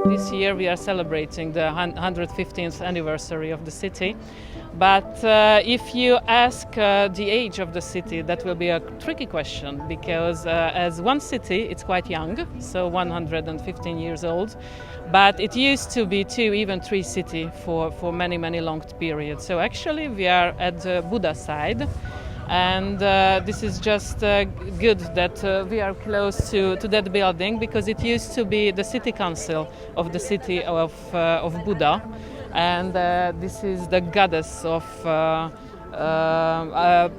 This year we are celebrating the 115th anniversary of the city, but if you ask the age of the city, that will be a tricky question, because as one city it's quite young, so 115 years old, but it used to be 2, even 3 cities for many long periods. So actually we are at the Buda side. And this is just good that we are close to that building, because it used to be the city council of the city of Buda, and this is the goddess of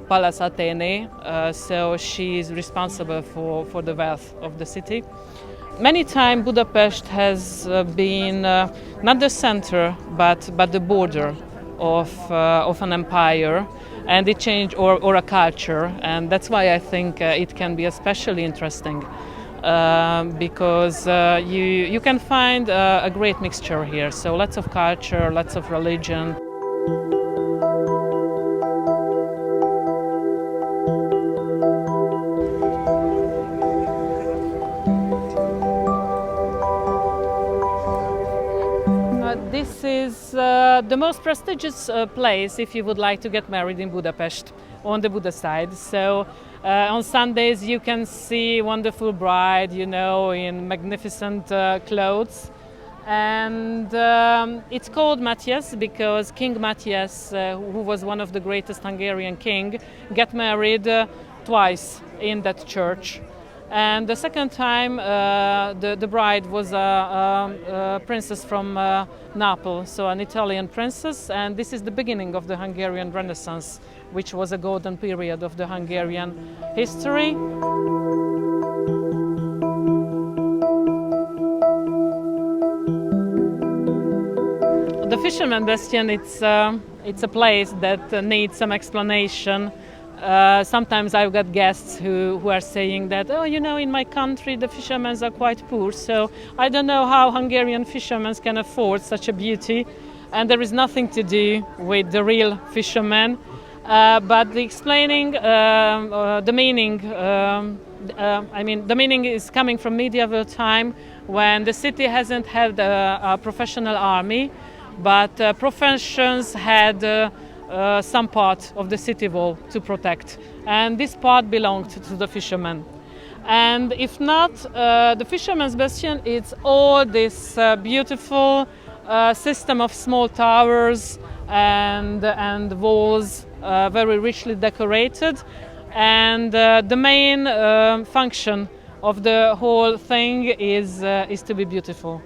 Palace Athene, so she is responsible for the wealth of the city. Many times Budapest has been not the center but the border of an empire, and it changed or a culture, and that's why I think it can be especially interesting, because you can find a great mixture here. So lots of culture, lots of religion. This is the most prestigious place if you would like to get married in Budapest, on the Buda side. So on Sundays you can see wonderful bride, in magnificent clothes. And it's called Matthias because King Matthias, who was one of the greatest Hungarian king, got married twice in that church. And the second time, the bride was a princess from Naples, so an Italian princess, and this is the beginning of the Hungarian Renaissance, which was a golden period of the Hungarian history. The Fisherman Bastion, it's a place that needs some explanation. Sometimes I've got guests who are saying that, in my country the fishermen are quite poor, so I don't know how Hungarian fishermen can afford such a beauty, and there is nothing to do with the real fishermen. But the explaining the meaning, the meaning is coming from medieval time, when the city hasn't had a professional army, but professions had some part of the city wall to protect, and this part belonged to the fishermen. And if not, the Fisherman's Bastion, it's all this beautiful system of small towers and walls, very richly decorated, and the main function of the whole thing is to be beautiful.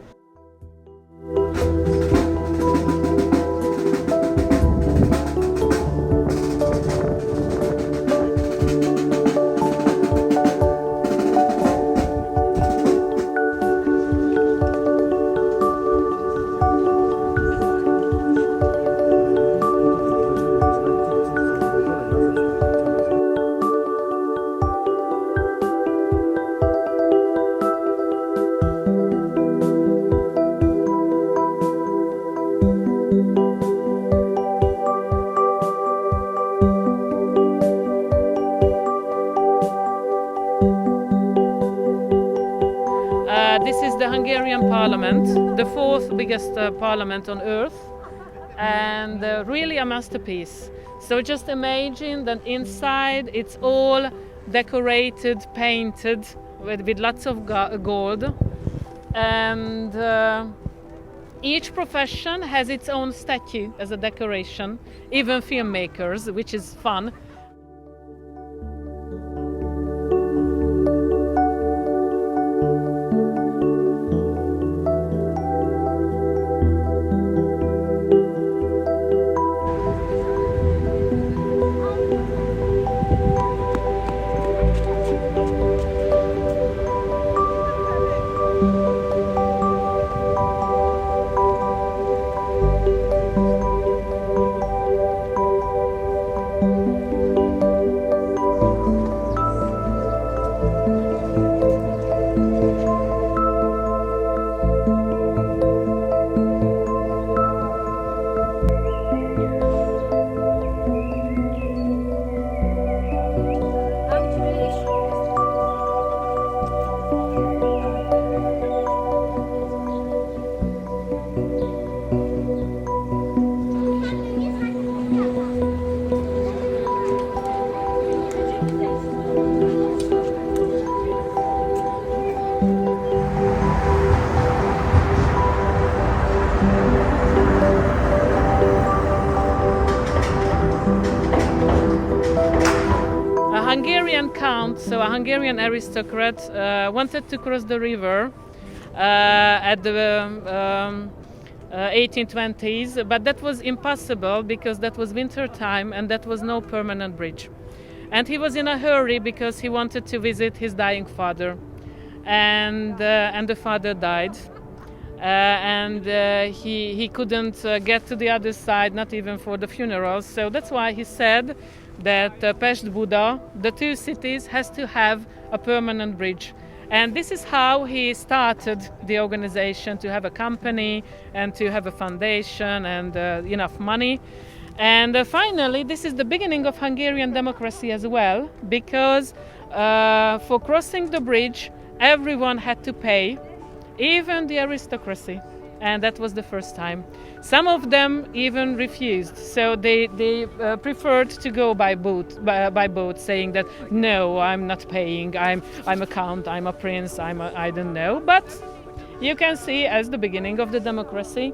This is the Hungarian parliament, the 4th biggest parliament on earth, and really a masterpiece. So just imagine that inside it's all decorated, painted with lots of gold, and each profession has its own statue as a decoration, even filmmakers, which is fun. count, so a Hungarian aristocrat, wanted to cross the river at the 1820s, but that was impossible because that was winter time and that was no permanent bridge. And he was in a hurry because he wanted to visit his dying father, and the father died, and he couldn't get to the other side, not even for the funeral. So that's why he said that Pest Buda, the two cities, has to have a permanent bridge. And this is how he started the organization, to have a company and to have a foundation and enough money. And finally, this is the beginning of Hungarian democracy as well, because for crossing the bridge, everyone had to pay, even the aristocracy. And that was the first time. Some of them even refused, so they preferred to go by boat, saying that no, I'm not paying. I'm a count, I'm a prince, I don't know. But you can see as the beginning of the democracy.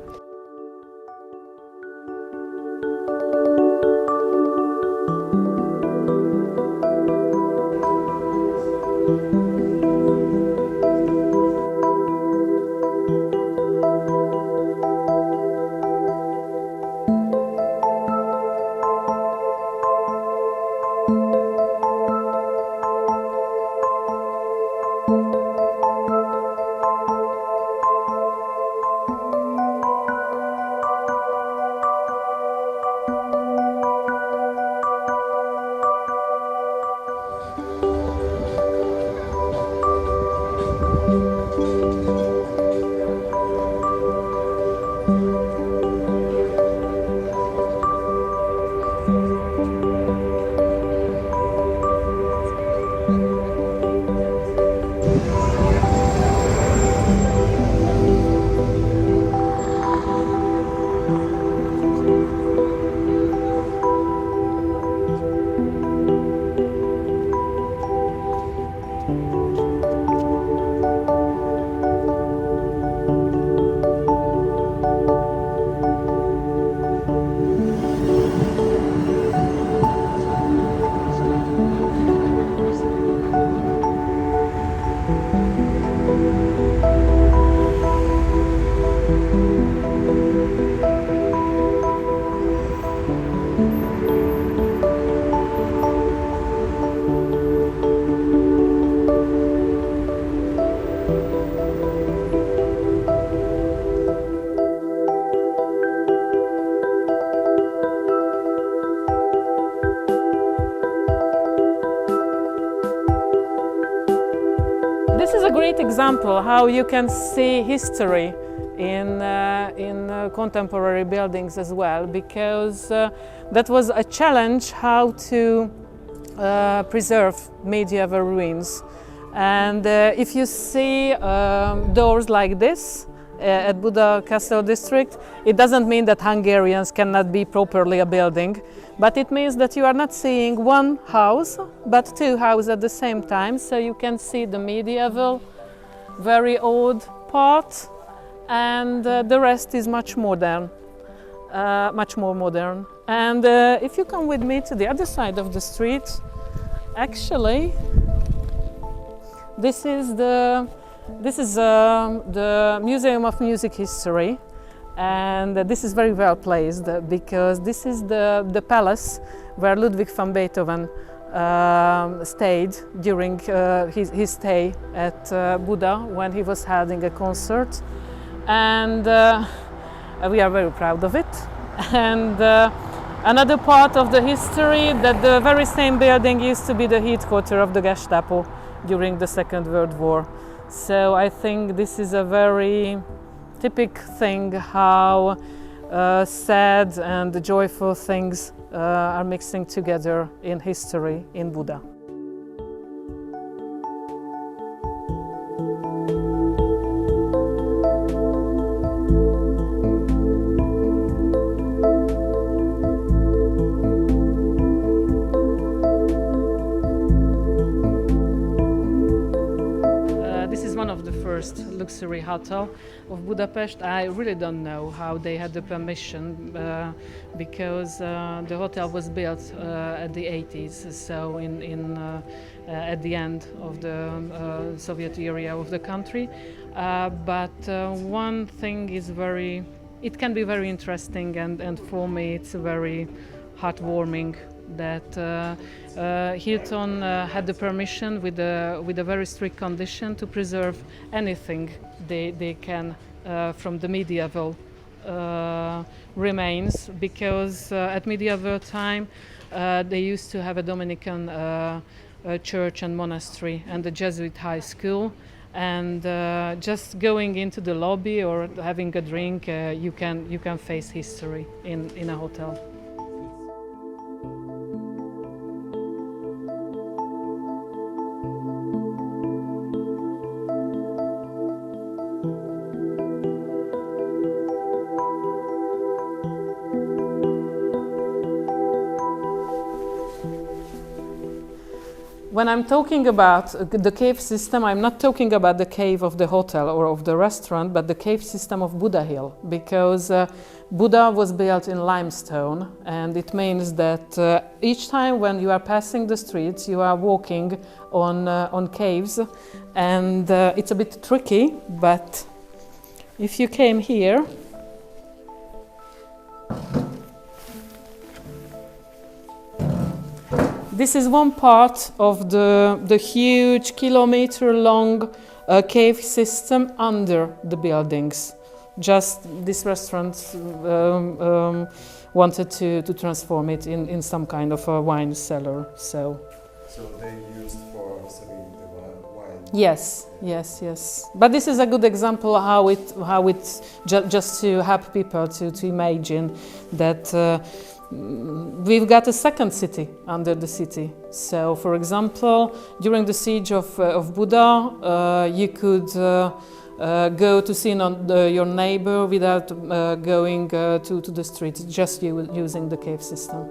This is a great example how you can see history in contemporary buildings as well, because that was a challenge how to preserve medieval ruins. And if you see doors like this at Buda Castle District, it doesn't mean that Hungarians cannot be properly a building, but it means that you are not seeing one house, but two houses at the same time. So you can see the medieval, very old part, and the rest is much modern, much more modern. And if you come with me to the other side of the street, actually, this is the Museum of Music History, and this is very well placed because this is the palace where Ludwig van Beethoven stayed during his stay at Buda when he was holding a concert, and we are very proud of it. And another part of the history, that the very same building used to be the headquarters of the Gestapo during the Second World War. So I think this is a very typical thing how sad and joyful things are mixing together in history in Buda. luxury hotel of Budapest. I really don't know how they had the permission because the hotel was built at the 80s, so at the end of the Soviet era of the country. But one thing is it can be very interesting, and for me it's very heartwarming that Hilton had the permission with a very strict condition to preserve anything they can from the medieval remains, because at medieval time they used to have a Dominican church and monastery and a Jesuit high school, and just going into the lobby or having a drink, you can face history in a hotel. When I'm talking about the cave system, I'm not talking about the cave of the hotel or of the restaurant, but the cave system of Buda Hill, because Buda was built in limestone, and it means that each time when you are passing the streets, you are walking on caves, and it's a bit tricky, but if you came here, this is one part of the huge kilometer-long cave system under the buildings. Just this restaurant wanted to transform it in some kind of a wine cellar. So they used for serving the wine. Yes. But this is a good example how it's just to help people to imagine that. We've got a second city under the city. So, for example, during the siege of Buda, you could go to see your neighbor without going to the street, just using the cave system.